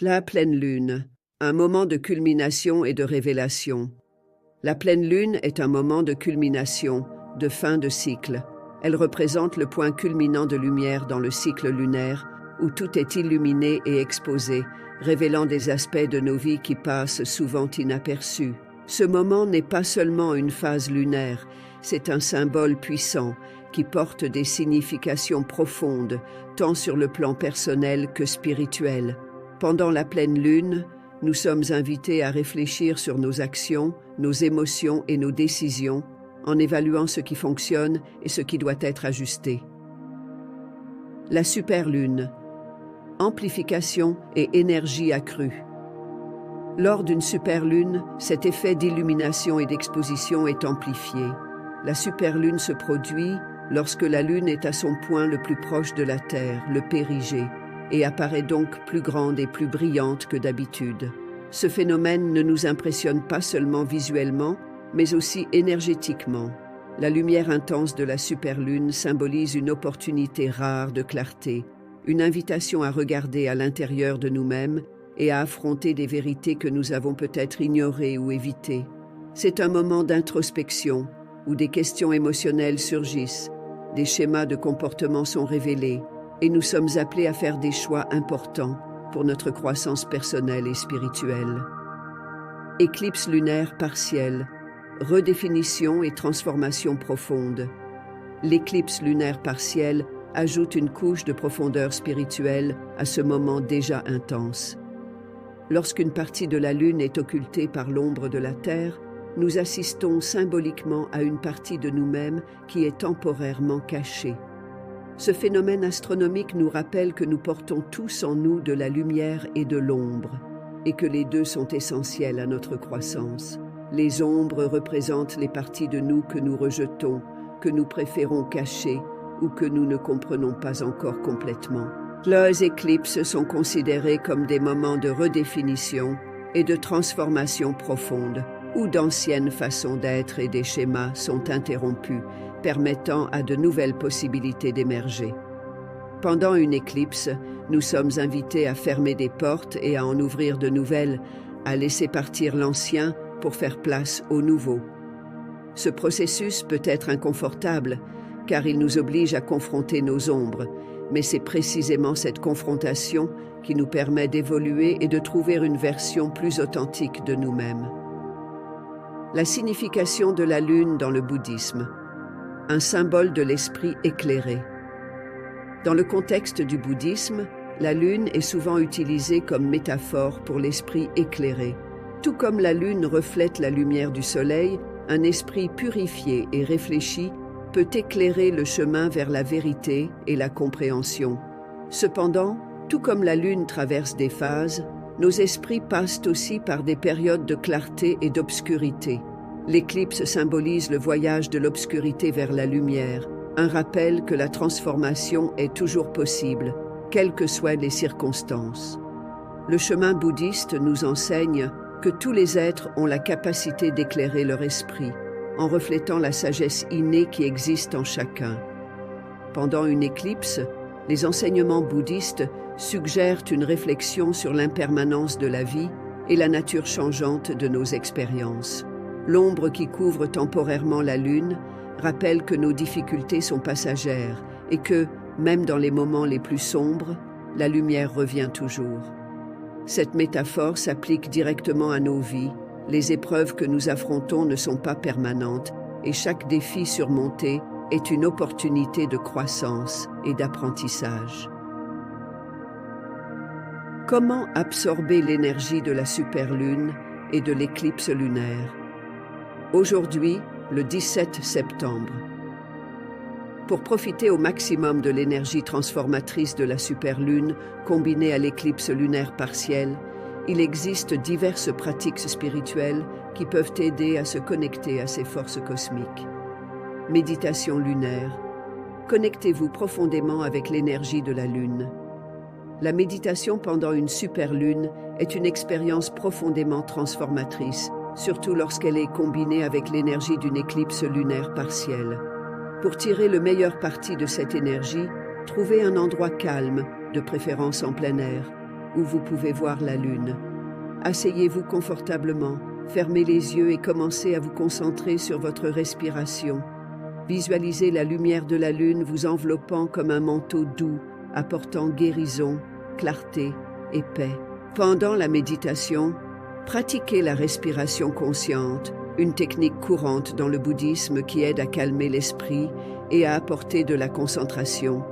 La pleine lune, un moment de culmination et de révélation. La pleine lune est un moment de culmination, de fin de cycle. Elle représente le point culminant de lumière dans le cycle lunaire, où tout est illuminé et exposé, révélant des aspects de nos vies qui passent souvent inaperçus. Ce moment n'est pas seulement une phase lunaire, c'est un symbole puissant qui porte des significations profondes, tant sur le plan personnel que spirituel. Pendant la pleine lune, nous sommes invités à réfléchir sur nos actions, nos émotions et nos décisions, en évaluant ce qui fonctionne et ce qui doit être ajusté. La superlune. Amplification et énergie accrue. Lors d'une superlune, cet effet d'illumination et d'exposition est amplifié. La superlune se produit lorsque la lune est à son point le plus proche de la Terre, le périgée, et apparaît donc plus grande et plus brillante que d'habitude. Ce phénomène ne nous impressionne pas seulement visuellement, mais aussi énergétiquement. La lumière intense de la superlune symbolise une opportunité rare de clarté, une invitation à regarder à l'intérieur de nous-mêmes et à affronter des vérités que nous avons peut-être ignorées ou évitées. C'est un moment d'introspection, où des questions émotionnelles surgissent, des schémas de comportement sont révélés, et nous sommes appelés à faire des choix importants pour notre croissance personnelle et spirituelle. Éclipse lunaire partielle, redéfinition et transformation profonde. L'éclipse lunaire partielle ajoute une couche de profondeur spirituelle à ce moment déjà intense. Lorsqu'une partie de la Lune est occultée par l'ombre de la Terre, nous assistons symboliquement à une partie de nous-mêmes qui est temporairement cachée. Ce phénomène astronomique nous rappelle que nous portons tous en nous de la lumière et de l'ombre, et que les deux sont essentiels à notre croissance. Les ombres représentent les parties de nous que nous rejetons, que nous préférons cacher ou que nous ne comprenons pas encore complètement. Les éclipses sont considérées comme des moments de redéfinition et de transformation profonde, où d'anciennes façons d'être et des schémas sont interrompus, permettant à de nouvelles possibilités d'émerger. Pendant une éclipse, nous sommes invités à fermer des portes et à en ouvrir de nouvelles, à laisser partir l'ancien pour faire place au nouveau. Ce processus peut être inconfortable, car il nous oblige à confronter nos ombres, mais c'est précisément cette confrontation qui nous permet d'évoluer et de trouver une version plus authentique de nous-mêmes. La signification de la lune dans le bouddhisme. Un symbole de l'esprit éclairé. Dans le contexte du bouddhisme, la lune est souvent utilisée comme métaphore pour l'esprit éclairé. Tout comme la lune reflète la lumière du soleil, un esprit purifié et réfléchi peut éclairer le chemin vers la vérité et la compréhension. Cependant, tout comme la lune traverse des phases, nos esprits passent aussi par des périodes de clarté et d'obscurité. L'éclipse symbolise le voyage de l'obscurité vers la lumière, un rappel que la transformation est toujours possible, quelles que soient les circonstances. Le chemin bouddhiste nous enseigne que tous les êtres ont la capacité d'éclairer leur esprit, en reflétant la sagesse innée qui existe en chacun. Pendant une éclipse, les enseignements bouddhistes suggèrent une réflexion sur l'impermanence de la vie et la nature changeante de nos expériences. L'ombre qui couvre temporairement la lune rappelle que nos difficultés sont passagères et que, même dans les moments les plus sombres, la lumière revient toujours. Cette métaphore s'applique directement à nos vies. Les épreuves que nous affrontons ne sont pas permanentes et chaque défi surmonté est une opportunité de croissance et d'apprentissage. Comment absorber l'énergie de la superlune et de l'éclipse lunaire? Aujourd'hui, le 17 septembre. Pour profiter au maximum de l'énergie transformatrice de la superlune combinée à l'éclipse lunaire partielle, il existe diverses pratiques spirituelles qui peuvent aider à se connecter à ces forces cosmiques. Méditation lunaire. Connectez-vous profondément avec l'énergie de la lune. La méditation pendant une superlune est une expérience profondément transformatrice, surtout lorsqu'elle est combinée avec l'énergie d'une éclipse lunaire partielle. Pour tirer le meilleur parti de cette énergie, trouvez un endroit calme, de préférence en plein air. où vous pouvez voir la lune. Asseyez-vous confortablement, fermez les yeux et commencez à vous concentrer sur votre respiration. Visualisez la lumière de la lune vous enveloppant comme un manteau doux, apportant guérison, clarté et paix. Pendant la méditation, pratiquez la respiration consciente, une technique courante dans le bouddhisme qui aide à calmer l'esprit et à apporter de la concentration.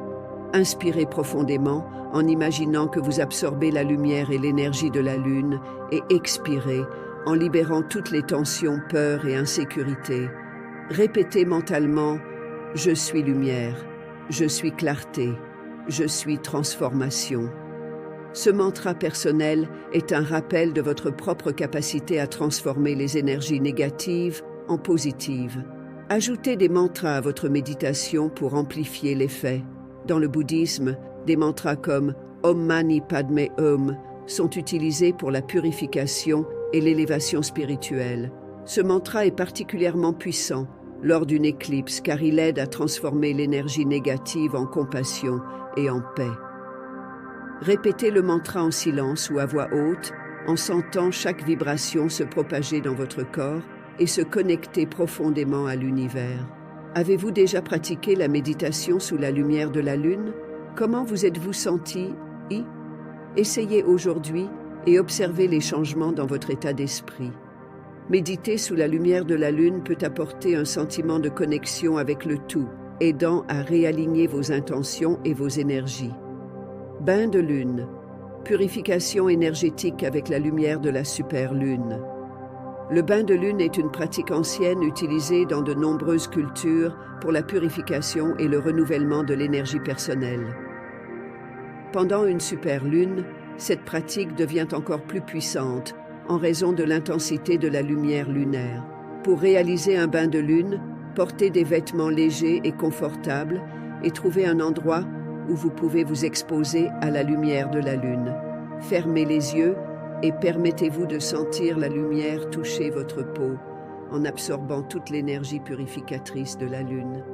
Inspirez profondément en imaginant que vous absorbez la lumière et l'énergie de la lune et expirez en libérant toutes les tensions, peurs et insécurités. Répétez mentalement « Je suis lumière, je suis clarté, je suis transformation ». Ce mantra personnel est un rappel de votre propre capacité à transformer les énergies négatives en positives. Ajoutez des mantras à votre méditation pour amplifier l'effet. Dans le bouddhisme, des mantras comme Om Mani Padme Hum sont utilisés pour la purification et l'élévation spirituelle. Ce mantra est particulièrement puissant lors d'une éclipse car il aide à transformer l'énergie négative en compassion et en paix. Répétez le mantra en silence ou à voix haute, en sentant chaque vibration se propager dans votre corps et se connecter profondément à l'univers. Avez-vous déjà pratiqué la méditation sous la lumière de la lune? Comment vous êtes-vous senti? Essayez aujourd'hui et observez les changements dans votre état d'esprit. Méditer sous la lumière de la lune peut apporter un sentiment de connexion avec le tout, aidant à réaligner vos intentions et vos énergies. Bain de lune, purification énergétique avec la lumière de la superlune. Le bain de lune est une pratique ancienne utilisée dans de nombreuses cultures pour la purification et le renouvellement de l'énergie personnelle. Pendant une superlune, cette pratique devient encore plus puissante en raison de l'intensité de la lumière lunaire. Pour réaliser un bain de lune, portez des vêtements légers et confortables et trouvez un endroit où vous pouvez vous exposer à la lumière de la lune. Fermez les yeux et permettez-vous de sentir la lumière toucher votre peau en absorbant toute l'énergie purificatrice de la lune.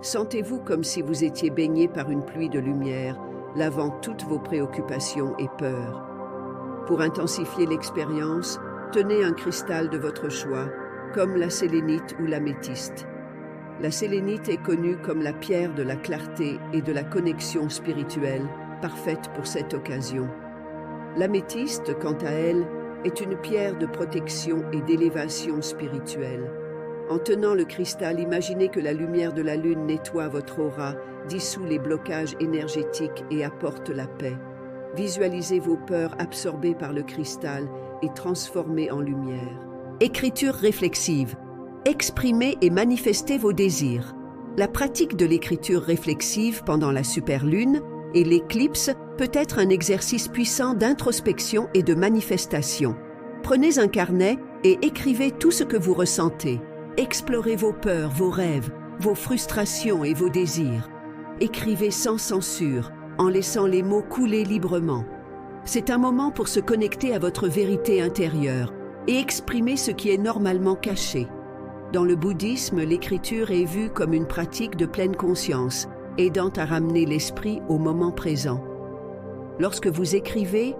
Sentez-vous comme si vous étiez baigné par une pluie de lumière, lavant toutes vos préoccupations et peurs. Pour intensifier l'expérience, tenez un cristal de votre choix, comme la sélénite ou l'améthyste. La sélénite est connue comme la pierre de la clarté et de la connexion spirituelle, parfaite pour cette occasion. L'améthyste, quant à elle, est une pierre de protection et d'élévation spirituelle. En tenant le cristal, imaginez que la lumière de la lune nettoie votre aura, dissout les blocages énergétiques et apporte la paix. Visualisez vos peurs absorbées par le cristal et transformées en lumière. Écriture réflexive. Exprimez et manifestez vos désirs. La pratique de l'écriture réflexive pendant la superlune et l'éclipse peut être un exercice puissant d'introspection et de manifestation. Prenez un carnet et écrivez tout ce que vous ressentez. Explorez vos peurs, vos rêves, vos frustrations et vos désirs. Écrivez sans censure, en laissant les mots couler librement. C'est un moment pour se connecter à votre vérité intérieure et exprimer ce qui est normalement caché. Dans le bouddhisme, l'écriture est vue comme une pratique de pleine conscience, aidant à ramener l'esprit au moment présent. Lorsque vous écrivez,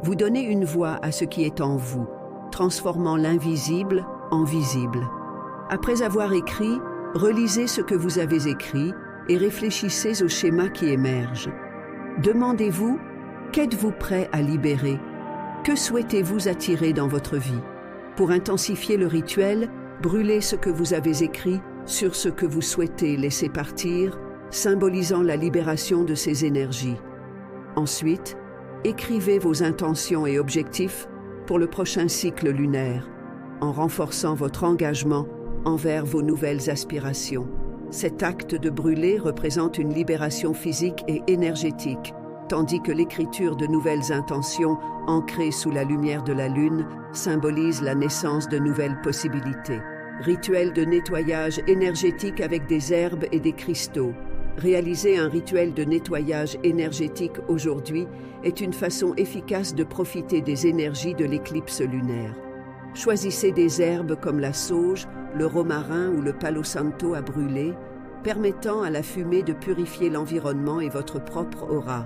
vous donnez une voix à ce qui est en vous, transformant l'invisible en visible. Après avoir écrit, relisez ce que vous avez écrit et réfléchissez au schéma qui émerge. Demandez-vous, qu'êtes-vous prêt à libérer? Que souhaitez-vous attirer dans votre vie? Pour intensifier le rituel, brûlez ce que vous avez écrit sur ce que vous souhaitez laisser partir, symbolisant la libération de ces énergies. Ensuite, écrivez vos intentions et objectifs pour le prochain cycle lunaire, en renforçant votre engagement envers vos nouvelles aspirations. Cet acte de brûler représente une libération physique et énergétique, tandis que l'écriture de nouvelles intentions ancrées sous la lumière de la lune symbolise la naissance de nouvelles possibilités. Rituel de nettoyage énergétique avec des herbes et des cristaux. Réaliser un rituel de nettoyage énergétique aujourd'hui est une façon efficace de profiter des énergies de l'éclipse lunaire. Choisissez des herbes comme la sauge, le romarin ou le palo santo à brûler, permettant à la fumée de purifier l'environnement et votre propre aura.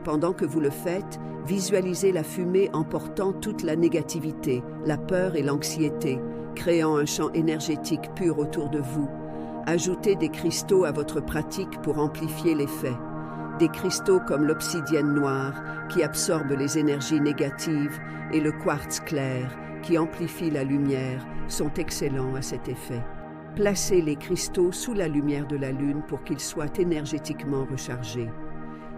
Pendant que vous le faites, visualisez la fumée emportant toute la négativité, la peur et l'anxiété, créant un champ énergétique pur autour de vous. Ajoutez des cristaux à votre pratique pour amplifier l'effet. Des cristaux comme l'obsidienne noire, qui absorbe les énergies négatives, et le quartz clair, qui amplifie la lumière, sont excellents à cet effet. Placez les cristaux sous la lumière de la lune pour qu'ils soient énergétiquement rechargés.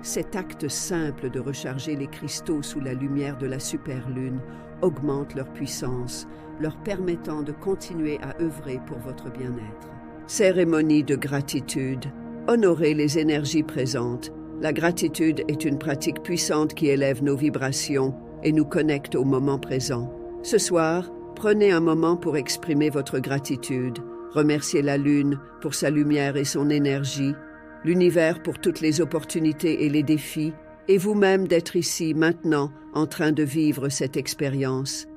Cet acte simple de recharger les cristaux sous la lumière de la superlune augmente leur puissance, leur permettant de continuer à œuvrer pour votre bien-être. Cérémonie de gratitude. Honorez les énergies présentes. La gratitude est une pratique puissante qui élève nos vibrations et nous connecte au moment présent. Ce soir, prenez un moment pour exprimer votre gratitude. Remerciez la lune pour sa lumière et son énergie, l'univers pour toutes les opportunités et les défis, et vous-même d'être ici, maintenant, en train de vivre cette expérience.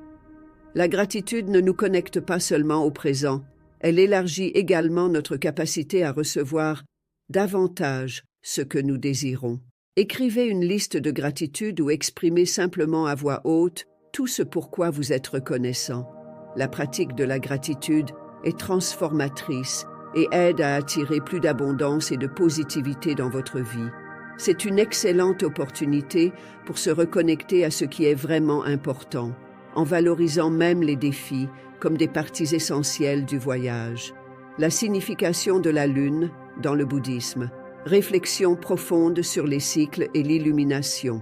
La gratitude ne nous connecte pas seulement au présent, elle élargit également notre capacité à recevoir davantage ce que nous désirons. Écrivez une liste de gratitude ou exprimez simplement à voix haute tout ce pourquoi vous êtes reconnaissant. La pratique de la gratitude est transformatrice et aide à attirer plus d'abondance et de positivité dans votre vie. C'est une excellente opportunité pour se reconnecter à ce qui est vraiment important, en valorisant même les défis comme des parties essentielles du voyage. La signification de la lune dans le bouddhisme. Réflexion profonde sur les cycles et l'illumination.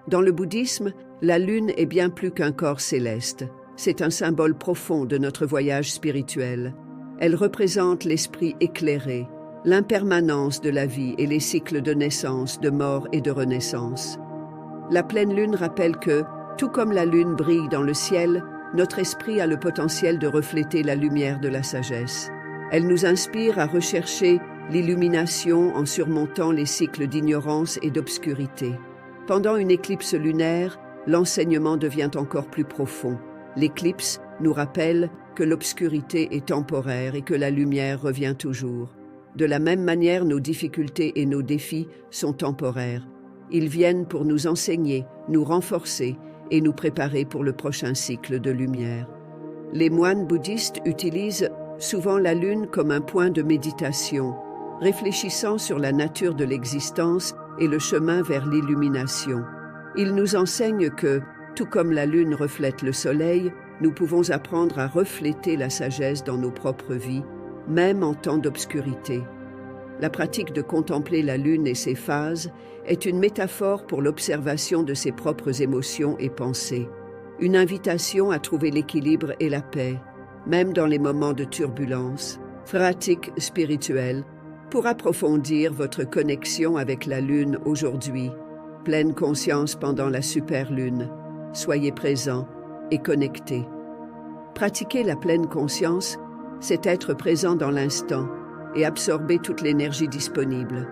Dans le bouddhisme, la lune est bien plus qu'un corps céleste. C'est un symbole profond de notre voyage spirituel. Elle représente l'esprit éclairé, l'impermanence de la vie et les cycles de naissance, de mort et de renaissance. La pleine lune rappelle que, tout comme la lune brille dans le ciel, notre esprit a le potentiel de refléter la lumière de la sagesse. Elle nous inspire à rechercher l'illumination en surmontant les cycles d'ignorance et d'obscurité. Pendant une éclipse lunaire, l'enseignement devient encore plus profond. L'éclipse nous rappelle que l'obscurité est temporaire et que la lumière revient toujours. De la même manière, nos difficultés et nos défis sont temporaires. Ils viennent pour nous enseigner, nous renforcer et nous préparer pour le prochain cycle de lumière. Les moines bouddhistes utilisent souvent la lune comme un point de méditation, réfléchissant sur la nature de l'existence et le chemin vers l'illumination. Ils nous enseignent que, tout comme la lune reflète le soleil, nous pouvons apprendre à refléter la sagesse dans nos propres vies, même en temps d'obscurité. La pratique de contempler la lune et ses phases est une métaphore pour l'observation de ses propres émotions et pensées, une invitation à trouver l'équilibre et la paix, même dans les moments de turbulence. Pratique spirituelle. Pour approfondir votre connexion avec la lune aujourd'hui, pleine conscience pendant la superlune, soyez présent et connecté. Pratiquer la pleine conscience, c'est être présent dans l'instant et absorber toute l'énergie disponible.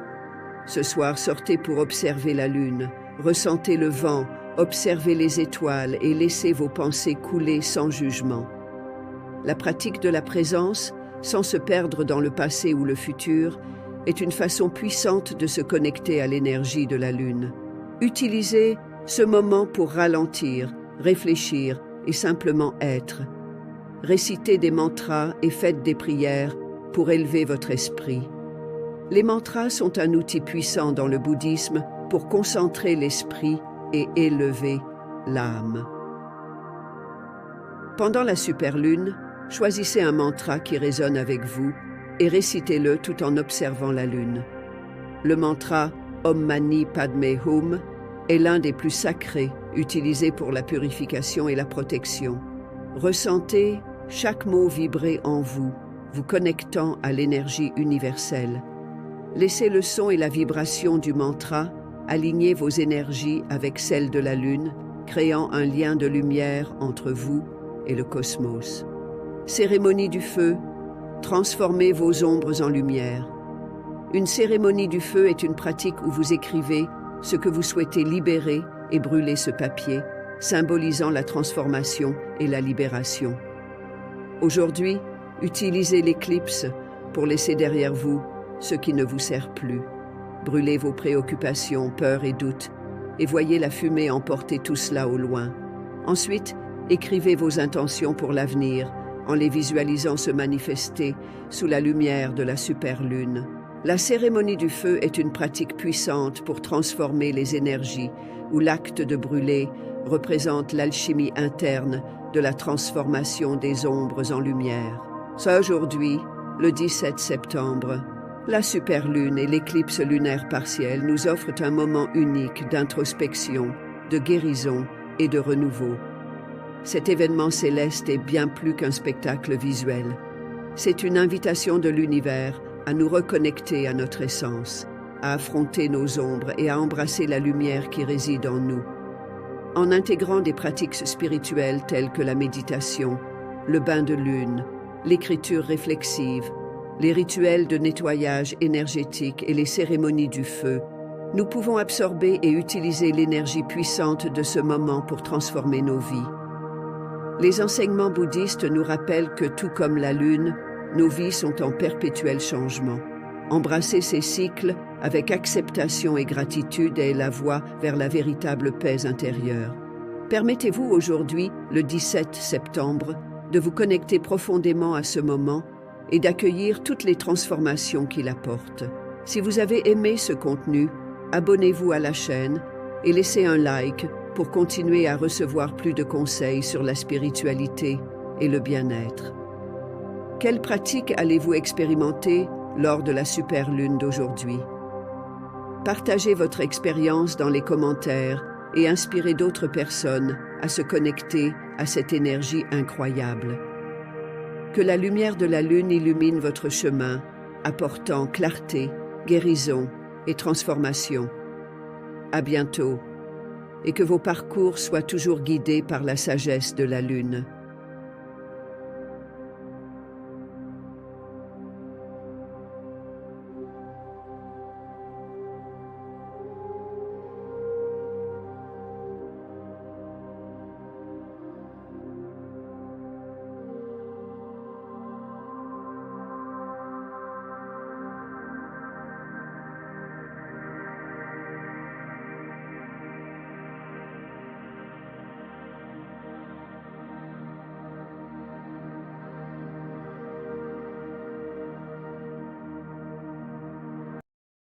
Ce soir, sortez pour observer la lune, ressentez le vent, observez les étoiles et laissez vos pensées couler sans jugement. La pratique de la présence, sans se perdre dans le passé ou le futur, est une façon puissante de se connecter à l'énergie de la lune. Utilisez ce moment pour ralentir, réfléchir et simplement être. Récitez des mantras et faites des prières pour élever votre esprit. Les mantras sont un outil puissant dans le bouddhisme pour concentrer l'esprit et élever l'âme. Pendant la superlune, choisissez un mantra qui résonne avec vous et récitez-le tout en observant la lune. Le mantra Om Mani Padme Hum est l'un des plus sacrés utilisés pour la purification et la protection. Ressentez chaque mot vibrer en vous, vous connectant à l'énergie universelle. Laissez le son et la vibration du mantra aligner vos énergies avec celles de la lune, créant un lien de lumière entre vous et le cosmos. Cérémonie du feu. Transformez vos ombres en lumière. Une cérémonie du feu est une pratique où vous écrivez ce que vous souhaitez libérer et brûlez ce papier, symbolisant la transformation et la libération. Aujourd'hui, utilisez l'éclipse pour laisser derrière vous ce qui ne vous sert plus. brûlez vos préoccupations, peurs et doutes, et voyez la fumée emporter tout cela au loin. Ensuite, écrivez vos intentions pour l'avenir, en les visualisant se manifester sous la lumière de la superlune. La cérémonie du feu est une pratique puissante pour transformer les énergies, où l'acte de brûler représente l'alchimie interne de la transformation des ombres en lumière. Ça aujourd'hui, le 17 septembre, la superlune et l'éclipse lunaire partielle nous offrent un moment unique d'introspection, de guérison et de renouveau. Cet événement céleste est bien plus qu'un spectacle visuel. C'est une invitation de l'univers à nous reconnecter à notre essence, à affronter nos ombres et à embrasser la lumière qui réside en nous. En intégrant des pratiques spirituelles telles que la méditation, le bain de lune, l'écriture réflexive, les rituels de nettoyage énergétique et les cérémonies du feu, nous pouvons absorber et utiliser l'énergie puissante de ce moment pour transformer nos vies. Les enseignements bouddhistes nous rappellent que, tout comme la lune, nos vies sont en perpétuel changement. Embrasser ces cycles avec acceptation et gratitude est la voie vers la véritable paix intérieure. Permettez-vous aujourd'hui, le 17 septembre, de vous connecter profondément à ce moment et d'accueillir toutes les transformations qu'il apporte. Si vous avez aimé ce contenu, abonnez-vous à la chaîne et laissez un like pour continuer à recevoir plus de conseils sur la spiritualité et le bien-être. Quelles pratiques allez-vous expérimenter lors de la superlune d'aujourd'hui? Partagez votre expérience dans les commentaires et inspirez d'autres personnes à se connecter à cette énergie incroyable. Que la lumière de la lune illumine votre chemin, apportant clarté, guérison et transformation. À bientôt, et que vos parcours soient toujours guidés par la sagesse de la lune.